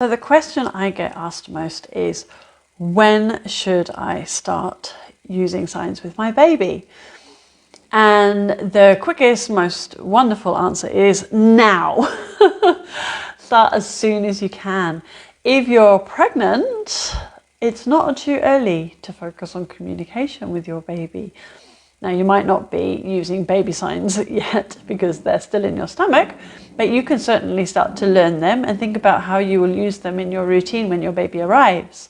So the question I get asked most is, when should I start using signs with my baby? And the quickest, most wonderful answer is now. Start as soon as you can. If you're pregnant, it's not too early to focus on communication with your baby. Now, you might not be using baby signs yet because they're still in your stomach, but you can certainly start to learn them and think about how you will use them in your routine when your baby arrives.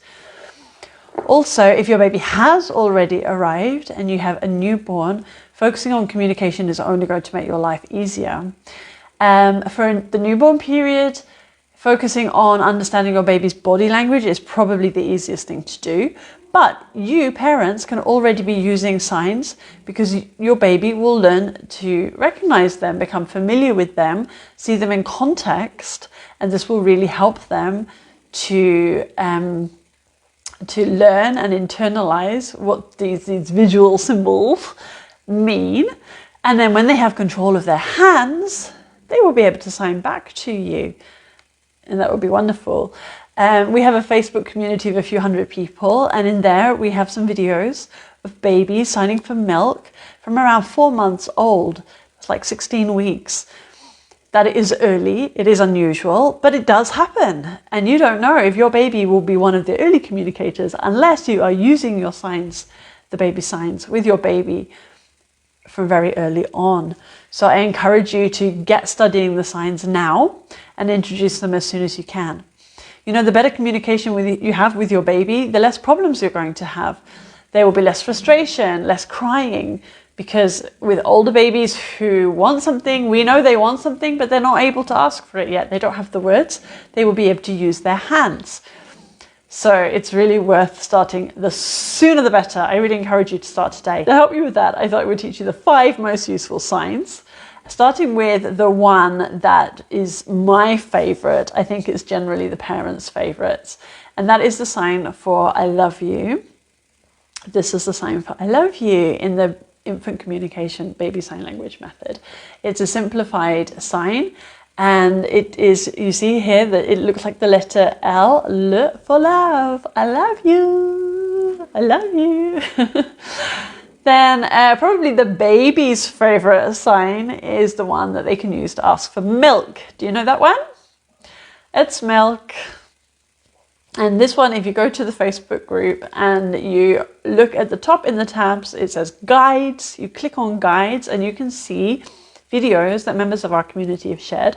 Also, if your baby has already arrived and you have a newborn, focusing on communication is only going to make your life easier. For the newborn period, focusing on understanding your baby's body language is probably the easiest thing to do. But you, parents, can already be using signs because your baby will learn to recognize them, become familiar with them, see them in context, and this will really help them to learn and internalize what these visual symbols mean. And then when they have control of their hands, they will be able to sign back to you. And that would be wonderful. We have a Facebook community of a few hundred people, and in there we have some videos of babies signing for milk from around 4 months old. It's like 16 weeks. That is early, it is unusual, but it does happen. And you don't know if your baby will be one of the early communicators unless you are using your signs, the baby signs, with your baby from very early on. So I encourage you to get studying the signs now and introduce them as soon as you can. You know, the better communication you have with your baby, the less problems you're going to have. There will be less frustration, less crying, because with older babies who want something, we know they want something, but they're not able to ask for it yet. They don't have the words. They will be able to use their hands. So it's really worth starting. The sooner the better. I really encourage you to start today. To help you with that, I thought I would teach you the 5 most useful signs. Starting with the one that is my favorite, I think it's generally the parents' favorites, and that is the sign for I love you. This is the sign for I love you in the infant communication baby sign language method. It's a simplified sign, and it is, you see here that it looks like the letter L, L for love. I love you. I love you. Then probably the baby's favorite sign is the one that they can use to ask for milk. Do you know that one? It's milk. And this one, if you go to the Facebook group and you look at the top in the tabs, it says guides. You click on guides and you can see videos that members of our community have shared.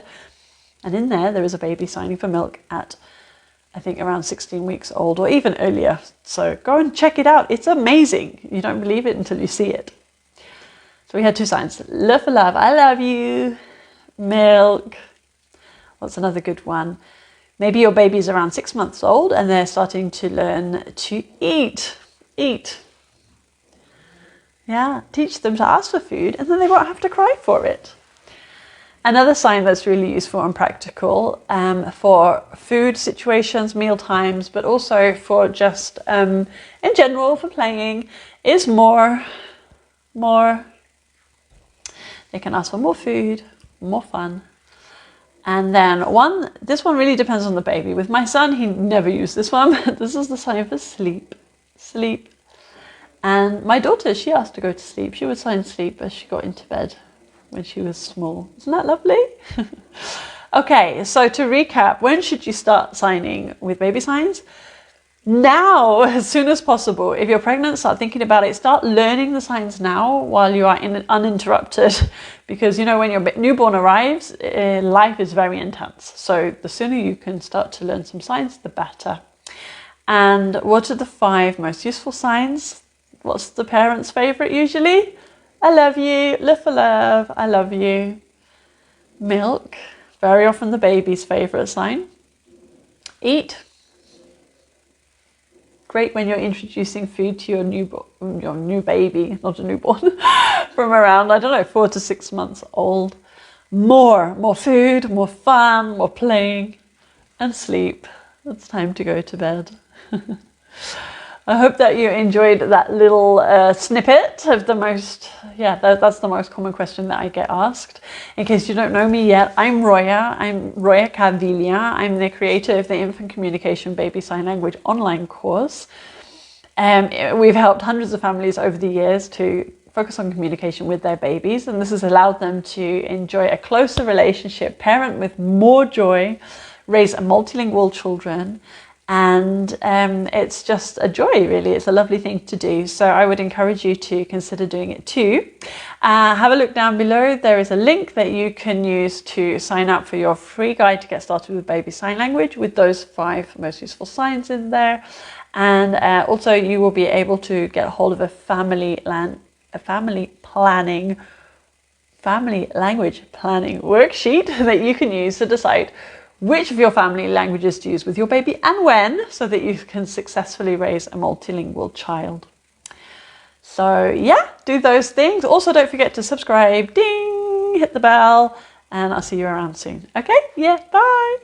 And in there is a baby signing for milk at, I think, around 16 weeks old or even earlier. So go and check it out. It's amazing. You don't believe it until you see it. So we had 2 signs. Love for love, I love you. Milk. What's another good one? Maybe your baby's around 6 months old and they're starting to learn to eat. Eat. Yeah, teach them to ask for food and then they won't have to cry for it. Another sign that's really useful and practical for food situations, meal times, but also for just in general for playing is more. They can ask for more food, more fun. And then this one really depends on the baby. With my son, he never used this one. This is the sign for sleep. Sleep. And my daughter, she asked to go to sleep. She would sign sleep as she got into bed when she was small. Isn't that lovely? Okay, so to recap, when should you start signing with baby signs? Now, as soon as possible. If you're pregnant, start thinking about it. Start learning the signs now while you are uninterrupted. Because, you know, when your newborn arrives, life is very intense. So the sooner you can start to learn some signs, the better. And what are the 5 most useful signs? What's the parent's favorite usually? I love you, love for love, I love you. Milk, very often the baby's favorite sign. Eat. Great when you're introducing food to your new baby, not a newborn, from around, I don't know, 4 to 6 months old. More food, more fun, more playing, and sleep. It's time to go to bed. I hope that you enjoyed that little snippet of that's the most common question that I get asked. In case you don't know me yet, I'm Roya Caviglia. I'm the creator of the Infant Communication Baby Sign Language online course. We've helped hundreds of families over the years to focus on communication with their babies, and this has allowed them to enjoy a closer relationship, parent with more joy, raise a multilingual children, and it's just a joy, really. It's a lovely thing to do, so I would encourage you to consider doing it too. Have a look down below. There is a link that you can use to sign up for your free guide to get started with baby sign language with those 5 most useful signs in there. And also you will be able to get a hold of a family language planning worksheet that you can use to decide which of your family languages to use with your baby and when, so that you can successfully raise a multilingual child. So yeah, do those things. Also, don't forget to subscribe, ding, hit the bell, and I'll see you around soon. Okay, yeah, bye.